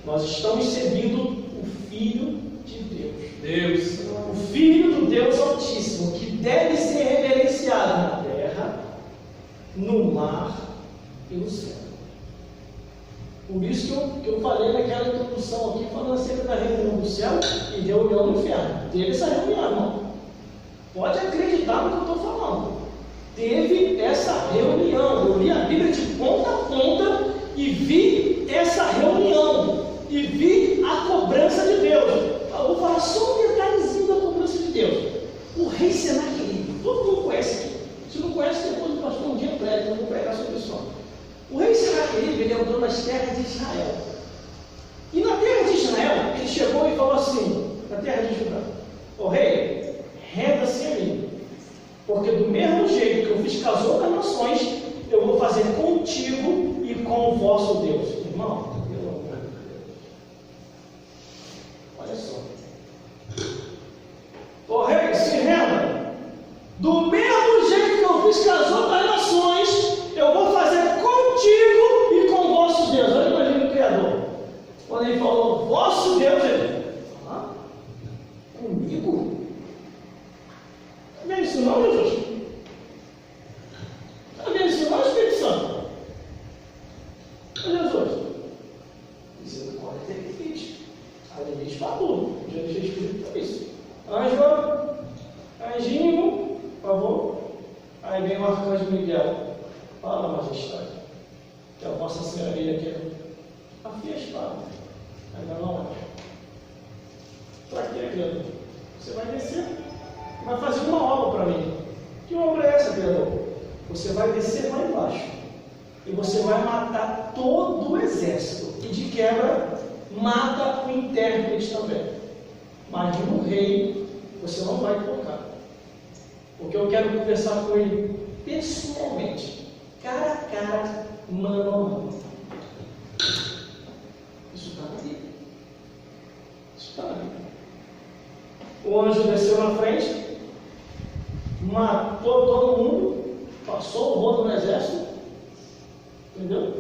Nós estamos servindo o Filho de Deus. O Filho do Deus Altíssimo, que deve ser reverenciado na terra, no mar e no céu. Por isso que eu falei naquela introdução aqui, falando acerca da reunião do céu e da reunião do inferno. Teve essa reunião, irmão. Pode acreditar no que eu estou falando. Teve essa reunião. Eu li a Bíblia de ponta a ponta e vi essa reunião. E vi a cobrança de Deus. Eu vou falar só um detalhezinho da cobrança de Deus. O rei Senaqueribe. Todo mundo conhece aqui. Se não conhece, depois do pastor um dia prega. Eu vou pregar sobre isso. O rei Senaqueribe, ele entrou nas terras de Israel. E na terra de Israel, ele chegou e falou assim, na terra de Judá: ó rei, renda-se a mim, porque do mesmo jeito que eu fiz com as outras nações, eu vou fazer contigo e com o vosso Deus. Irmão, pelo amor de Deus. Olha só. Ó rei, se renda. Do mesmo jeito que eu fiz com as outras nações, eu vou fazer contigo e com o vosso Deus. Olha, imagina o Criador. Quando ele falou vosso Deus, ele: comigo? Não é isso não, Jesus? Não é isso não, Espírito Santo? Jesus, isso não pode ter limite. Há limite para tudo. Já deixei escrito para isso. Anjinho, por favor. Aí vem o arcanjo Miguel. Fala, majestade, que a vossa senhoria aqui afia a espada. Ainda não é. Para quê, criador? Você vai descer, vai fazer uma obra para mim. Que obra é essa, criador? Você vai descer lá embaixo e você vai matar todo o exército. E de quebra, mata o intérprete também. Mas no rei, você não vai tocar. Porque eu quero conversar com ele pessoalmente, cara a cara, mano a mano. Isso está na Bíblia. Isso está na Bíblia. O anjo desceu na frente, matou todo mundo, passou o rodo no exército, entendeu?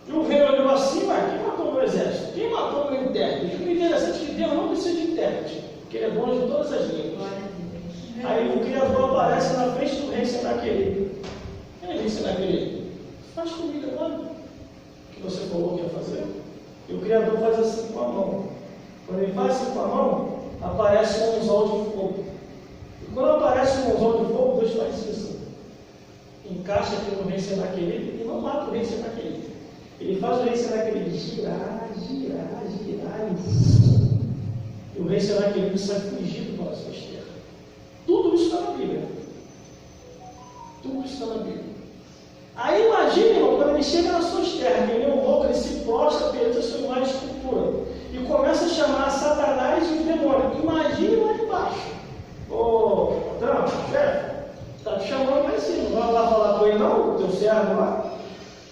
E o rei olhou assim, mas quem matou o meu exército? Quem matou o meu intérprete? O interessante é que Deus não precisa de intérprete, porque ele é dono de todas as línguas. Aí o Criador aparece na frente do rei Senaqueribe. Quem é rei Senaqueribe? Faz comigo agora, o que você falou que ia fazer. E o Criador faz assim com a mão. Quando ele faz assim com a mão, aparece um anzol de fogo. E quando aparece um anzol de fogo, Deus faz isso. Encaixa aqui no rei Senaqueribe e não mata o rei Senaqueribe. Ele faz o rei Senaqueribe girar. E o rei Senaqueribe sai fugido para as suas terras. Tudo isso está na Bíblia. Tudo isso está na Bíblia. Aí imagina, irmão, quando ele chega nas suas terras, ele é um louco, ele se prostra perante a sua imagem de escultura e começa a chamar Satanás e os demônios. Imagine lá embaixo. Ô, patrão, chefe, está te chamando lá em cima. Não vai lá falar com ele, não? O teu servo lá?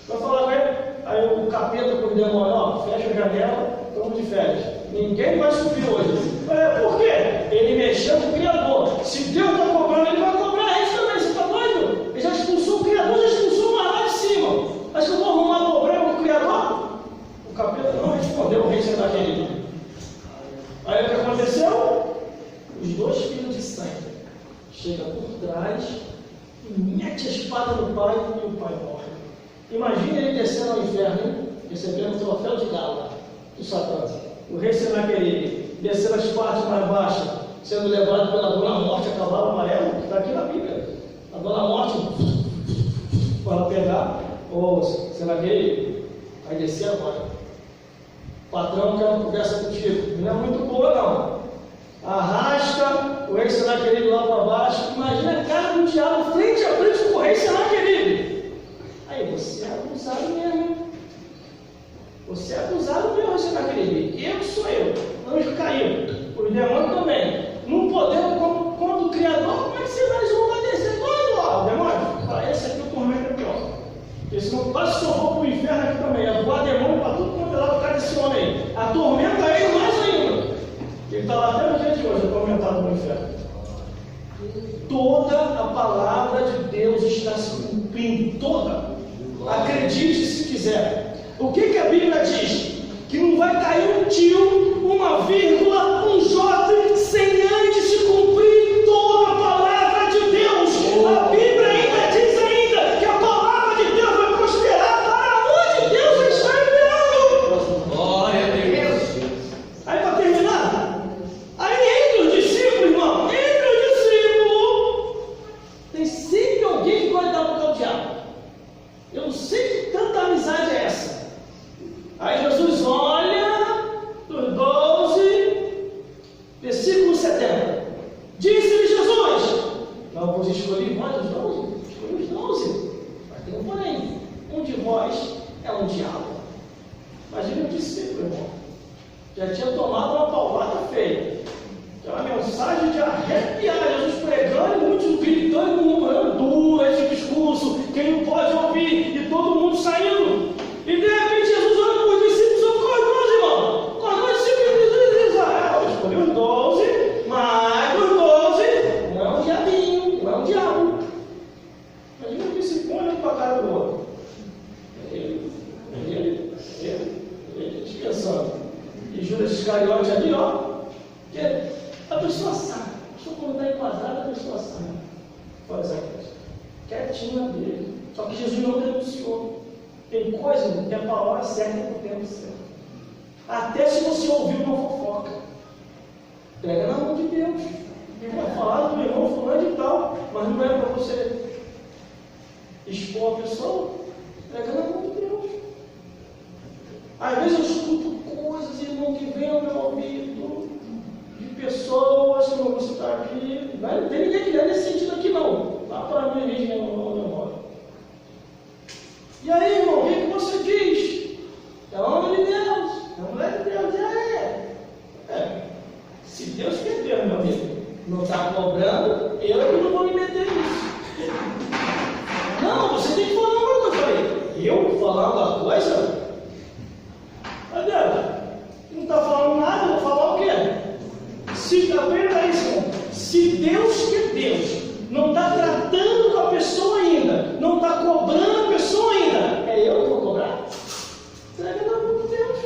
Vai falar com ele. Aí o capeta com o demônio, ó, fecha a janela, estamos de férias. Ninguém vai subir hoje. Por quê? Ele mexeu com o Criador. Se Deus está cobrando, ele vai cobrar isso também. Você está doido? Ele já expulsou o Criador, já expulsou o mar lá de cima. Acho que eu vou arrumar problema com o Criador? O capeta não respondeu o rei Senaqueribe. Aí o que aconteceu? Os dois filhos de sangue chegam por trás e mete a espada no pai e o pai morre. Imagina ele descendo ao inferno, hein? Recebendo o troféu de gala do Satã. O rei Senaqueribe descendo as partes mais baixas, sendo levado pela dona morte a cavalo amarelo, que está aqui na Bíblia. A dona morte, para pegar, ô Senaqueribe, vai descer agora. Patrão, quer uma conversa contigo. Não é muito boa, não. Arrasta o rei Senaqueribe lá para baixo. Imagina a cara do diabo frente a frente com o rei Senaqueribe. Aí você é abusado mesmo. Você é abusado mesmo, Senaqueribe. Eu sou eu. Anjo caiu. Os demônios também. Não podemos, quando o Criador, como é que você vai vão descer doido, ó? Demônio, para esse aqui o tormento é pior. Porque senão quase sobrou para o inferno aqui também. A voar demônio para tudo quanto é lá por causa desse homem aí. Atormenta ele mais ainda. Ele está lá até no dia de hoje, atormentado no inferno. Toda a palavra de Deus está se cumprindo. Toda. Acredite se quiser. O que a Bíblia diz? Que não vai cair um tio, uma vírgula, um J, sem antes se cumprir toda a palavra de Deus. A Bíblia ainda diz que a palavra de Deus vai prosperar para onde Deus está enviando. Glória a Deus. Aí para terminar, aí entre os discípulos, irmão, tem sempre alguém que pode dar para o diabo. Eu não sei que tanta amizade é essa. Aí Jesus olha dos 12, versículo 70. Disse-lhe Jesus: não vos escolhi vós os 12, escolhi os 12. Mas tem um porém: um de vós é um diabo. Imagina o discípulo, irmão. Já tinha tomado uma paulada feia. Que é uma mensagem de arrepiar. Jesus pregando e muitos gritando, murmurando duro esse discurso. Quem não pode ouvir, e todo mundo saindo. E de repente Jesus olha para os discípulos, são quais 12, irmão? Quais 12 discípulos de Israel? Escolheu os 12, mas os 12 não é um diabinho, não é um diabo. Imagina o discípulo olhando para a cara do outro. Ele pensando. E Judas Iscariote ali, ó. A pessoa sabe. Só quando está enquadrada, a pessoa sabe. Faz a coisa. Quietinha dele. Só que Jesus não denunciou. Tem coisa que é para a hora certa e para o tempo certo. Até se você ouviu uma fofoca. Pega na mão de Deus. Vai falar do irmão fulano e tal, mas não é para você expor a pessoa. Pega na mão de Deus. Às vezes eu escuto coisas, irmão, que vem ao meu ouvido, de pessoas que não vou citar aqui. Não tem ninguém que dê nesse sentido aqui, não. Lá para a minha origem, onde eu moro. E aí, irmão, o que você diz? É homem de Deus, é mulher de Deus, se Deus quer Deus, meu amigo, não está cobrando, eu que não vou me meter nisso. Não, você tem que falar uma coisa. Eu falei, eu falar uma coisa? Cadê? Não está falando nada, eu vou falar o quê? Se Deus que é Deus não está tratando com a pessoa ainda, não está cobrando a pessoa ainda, é eu que vou cobrar? Será que não é Deus?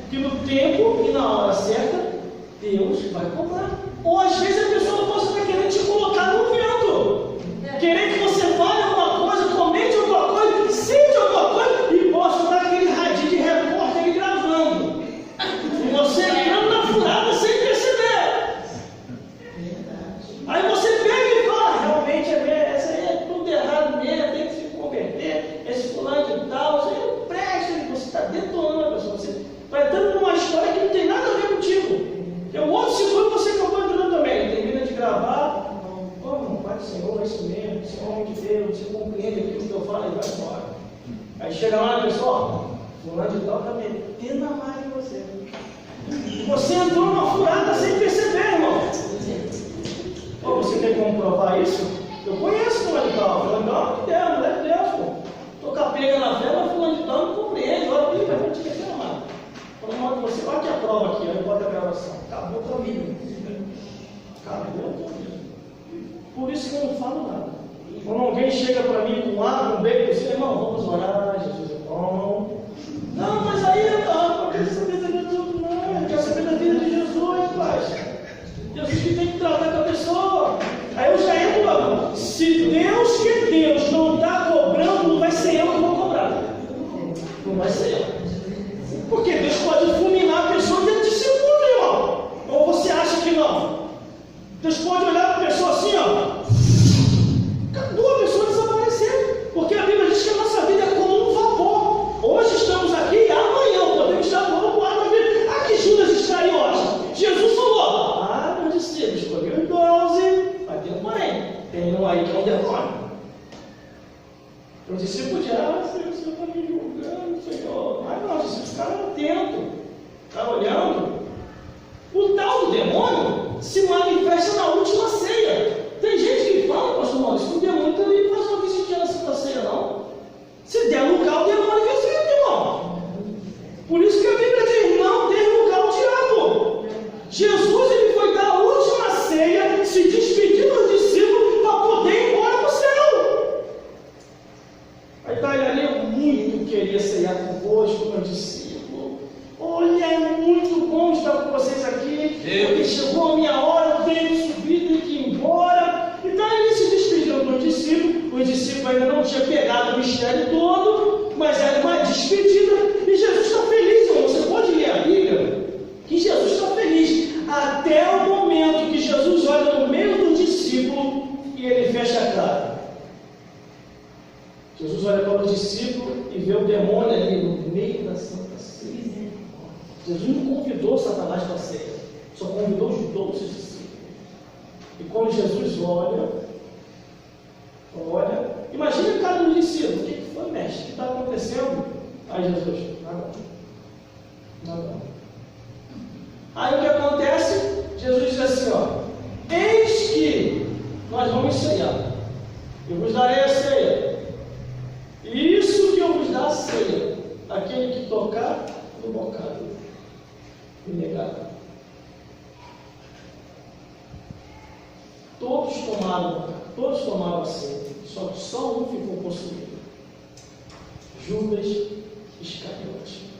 Que no tempo e na hora certa, Deus vai cobrar. Ou às vezes a pessoa não pode estar querendo te colocar no vento, querer que você fale alguma coisa, comente alguma coisa, sente alguma coisa e possa dar aquele radinho de repórter ali gravando. E você entrando na furada sem perceber. Aí você pega e fala, realmente essa aí é tudo errado mesmo, tem que se converter, esse fulano de tal, isso aí não presta, você está detonando a pessoa, você vai entrando numa história que não tem nada a ver contigo. E o outro segundo você acabou entrando também, termina de gravar, não, Pai do Senhor, é isso mesmo, você é homem de Deus, você compreende aquilo que eu falo e vai embora. Aí chega lá na pessoa, fulano de tal está metendo a mão em você. Você entrou numa furada sem perceber, irmão. Pô, você tem como provar isso? Eu conheço fulano de tal, fulano de tal, que Deus, mulher de Deus, pô. Estou capenga na fé, mas fulano de tal não compreende, olha aqui, vai te meter a mão. Quando você bate a prova aqui, aí bota a gravação. Acabou a tua vida. Acabou a tua vida. Por isso que eu não falo nada. Quando alguém chega para mim com água, um beijo, eu digo, irmão, vamos orar, Jesus é bom. Não, mas aí eu não quero saber da vida dos outros, não. Eu quero saber da vida de Jesus, pai. Jesus que tem que tratar com a pessoa. Aí eu já entro lá. Se Deus que Deus não está cobrando, não vai ser eu que vou cobrar. Não vai ser eu. Porque Deus pode fulminar a pessoa dentro de segundo, irmão. Ou você acha que não? Deus pode olhar para a pessoa assim, ó. Acabou, a pessoa desapareceu. Porque a Bíblia diz que a nossa vida é como um vapor. Hoje estamos aqui e amanhã podemos estar voando para a vida. Ah, que Judas Iscariote. Jesus falou, meus discípulos, escolheu os 12, vai ter um porém. Tem um aí que é um demônio. Os discípulos dizem, Senhor, o Senhor está me julgando, Senhor. Mas não, os discípulos ficaram atentos, ficaram olhando. O tal do demônio se manifesta na última ceia. Tem gente que fala, pastor Maurício, que o demônio também faz uma visitinha na Santa Ceia, não. Se der lugar, o demônio visita, irmão. Por isso que a Bíblia diz, não dê lugar ao diabo. Jesus, ele foi dar a última ceia, se despedir dos discípulos para poder ir embora para o céu. Aí está ele ali, eu muito queria ceiar convosco, meu discípulo. Olha, é muito bom estar com vocês aqui. Porque chegou a minha hora, eu tenho que subir, tenho que ir embora. Então ele se despediu dos discípulos. Os discípulos ainda não tinham pegado o mistério todo, mas era uma despedida. E Jesus está feliz, irmão. Você pode ler a Bíblia, que Jesus está feliz. Até o momento que Jesus olha no meio do discípulo e ele fecha a cara. Jesus olha para o discípulo e vê o demônio ali no meio da Santa Ceia. Jesus não convidou Satanás para a ceia, só convidou os 12 discípulos. E quando Jesus olha, imagina a cara do discípulo. O que foi, mestre? O que está acontecendo? Aí Jesus, nada. Aí o que acontece? Jesus diz assim, eis que nós vamos ceiar. Eu vos darei a ceia. Isso que eu vos dar a ceia. Aquele que tocar no bocado e negar. Todos tomaram a ceia. Só que só um ficou possuído. Judas Iscariote.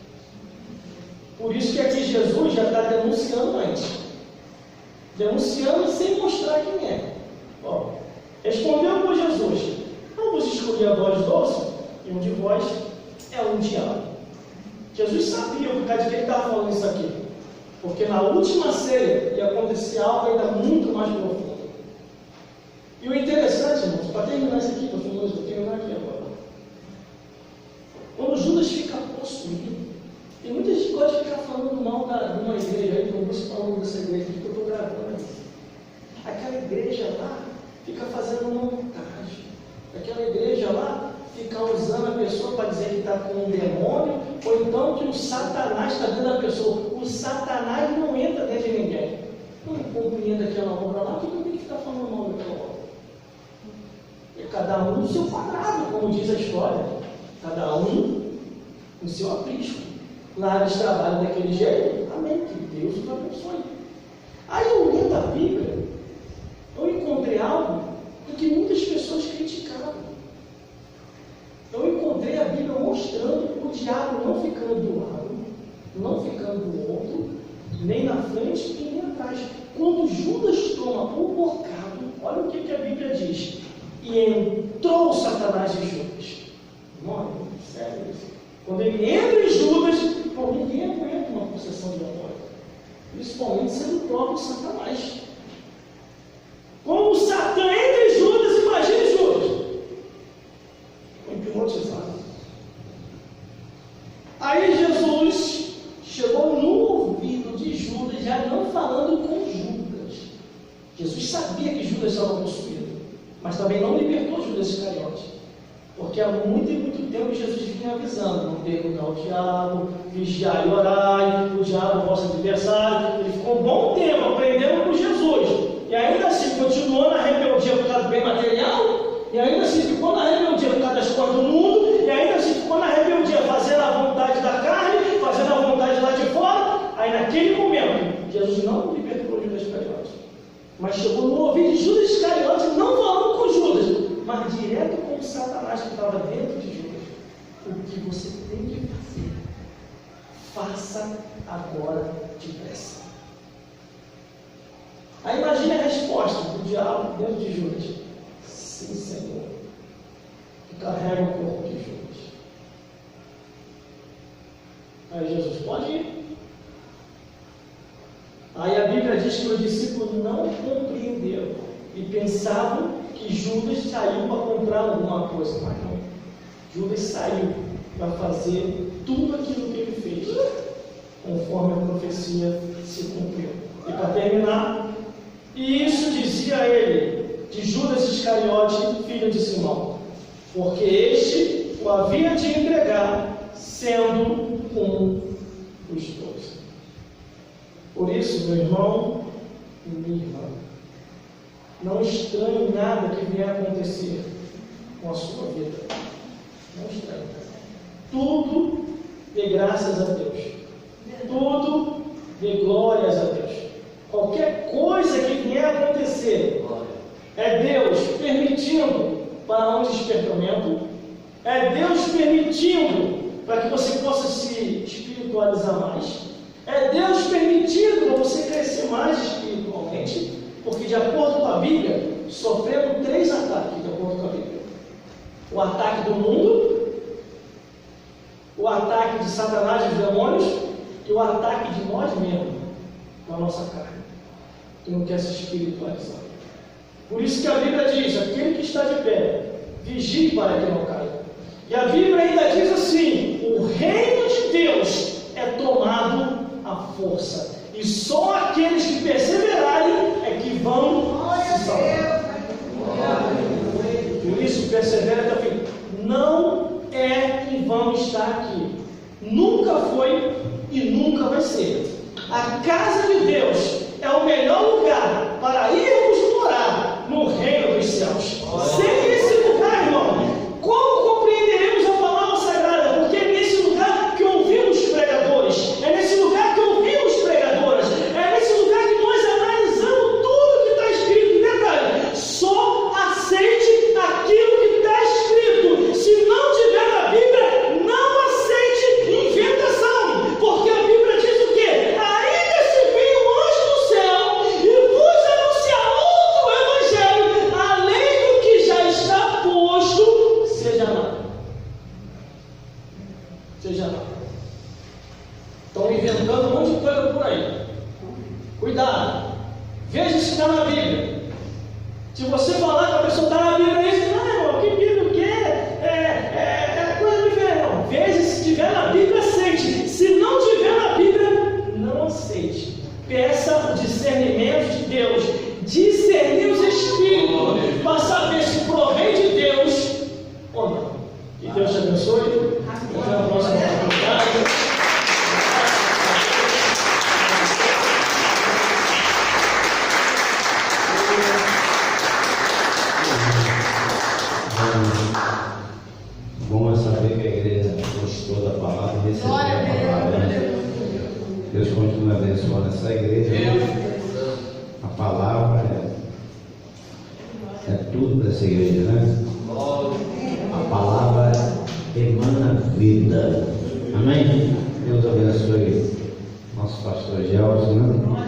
Por isso que aqui Jesus já está denunciando antes. Denunciando sem mostrar quem é. Respondeu por Jesus: não vos escolhi a vós 12, e um de vós é um diabo. Jesus sabia por causa de que ele estava falando isso aqui. Porque na última ceia ia acontecer algo ainda muito mais profundo. E o interessante, irmãos, para terminar isso aqui, eu vou terminar aqui agora. Quando Judas fica possuído, tem muita gente que gosta de ficar falando mal de uma igreja aí, não vou citar o nome dessa igreja, porque eu estou gravando isso. Aquela igreja lá fica fazendo uma montagem. Aquela igreja lá fica usando a pessoa para dizer que está com um demônio, ou então que o Satanás está dentro da pessoa. O Satanás não entra dentro de ninguém. Não compreendo aquela obra lá, por que eu tenho que ficar falando mal daquela obra? É cada um no seu quadrado, como diz a história. Cada um no seu aprisco. Lá eles trabalham daquele jeito. Amém. Que Deus os abençoe. Aí eu lendo a Bíblia, eu encontrei algo do que muitas pessoas criticavam. Eu encontrei a Bíblia mostrando o diabo não ficando do lado, não ficando do outro, nem na frente e nem atrás. Quando Judas toma o bocado, olha o que a Bíblia diz. E entrou Satanás em Judas. Mano, sério isso. Quando ele entra em Judas, pô, ninguém aguenta uma possessão demônica. Principalmente sendo o próprio Satanás. Como Satã entra em Judas, imagine Judas. Foi hipnotizado. Aí Jesus chegou no ouvido de Judas, já não falando com Judas. Jesus sabia que Judas estava possuído, mas também não libertou Judas Iscariote. Porque há muito e muito tempo Jesus vinha avisando: não dê lugar ao diabo, vigiai e orai, o diabo é o vosso adversário. Ele ficou um bom tempo aprendendo com Jesus. E ainda assim continuou na rebeldia por causa do bem material, e ainda assim ficou na rebeldia por causa das coisas do mundo, e ainda assim ficou na rebeldia fazendo a vontade da carne, fazendo a vontade lá de fora. Aí naquele momento, Jesus não libertou Judas Iscariote, mas chegou no ouvido de Judas Iscariote, não falando com Judas, mas direto com o Satanás que estava dentro de Judas. O que você tem que fazer? Faça agora depressa. Aí imagine a resposta do diabo dentro de Judas: sim, Senhor, que carrega o corpo de Judas. Aí Jesus: pode ir. Aí a Bíblia diz que os discípulos não compreenderam e pensavam que Judas saiu para comprar alguma coisa, mas não. Judas saiu para fazer tudo aquilo que ele fez, conforme a profecia se cumpriu. E para terminar, e isso dizia ele, de Judas Iscariote, filho de Simão, porque este o havia de entregar, sendo um dos 12. Por isso, meu irmão e minha irmã, não estranhe nada que vier a acontecer com a sua vida. Não estranhe. Tudo dê graças a Deus. Tudo dê glórias a Deus. Qualquer coisa que vier a acontecer, é Deus permitindo para um despertamento, é Deus permitindo para que você possa se espiritualizar mais, é Deus permitindo para você crescer mais espiritualmente. Porque, de acordo com a Bíblia, sofremos 3 ataques, de acordo com a Bíblia: o ataque do mundo, o ataque de Satanás e dos demônios, e o ataque de nós mesmos, com a nossa carne, que não quer se espiritualizar. Por isso que a Bíblia diz: aquele que está de pé, vigie para que não caia. E a Bíblia ainda diz assim: o reino de Deus é tomado à força. E só aqueles que perseverarem é que vão se salvar. Por isso, persevera até o fim. Não é que vão estar aqui. Nunca foi e nunca vai ser. A casa de Deus é o melhor lugar para irmos morar no reino dos céus. Sem esse lugar, irmão, como compreenderemos a palavra sagrada? Porque é nesse lugar que ouvimos pregadores. É nesse lugar que ouvimos pregadoras. É nesse lugar que nós analisamos tudo que está escrito. Detalhe: só aceite aquilo que está escrito. Se não tiver na Bíblia, não aceite inventação. Porque a Bíblia diz o quê? Ainda se vir um anjo do céu e vos anunciar outro evangelho, além do que já está posto, seja nada. Seja nada. Estão inventando um monte de coisa por aí. Cuidado. Veja se está na Bíblia. Se você falar que a pessoa está na Bíblia, isso não, irmão, que Bíblia o quê? É coisa diferente. Não. Veja se estiver na Bíblia, aceite. Se não estiver na Bíblia, não aceite. Peça o discernimento de Deus. Discernir os Espíritos para saber se provém de Deus ou não. Que Deus te abençoe. Até a próxima oportunidade. Bom é saber que a igreja gostou da palavra e recebeu a palavra. Né? Deus continua abençoando essa igreja. A palavra é tudo para essa igreja, né? A palavra emana vida. Amém? Deus abençoe nosso pastor Gelson, né?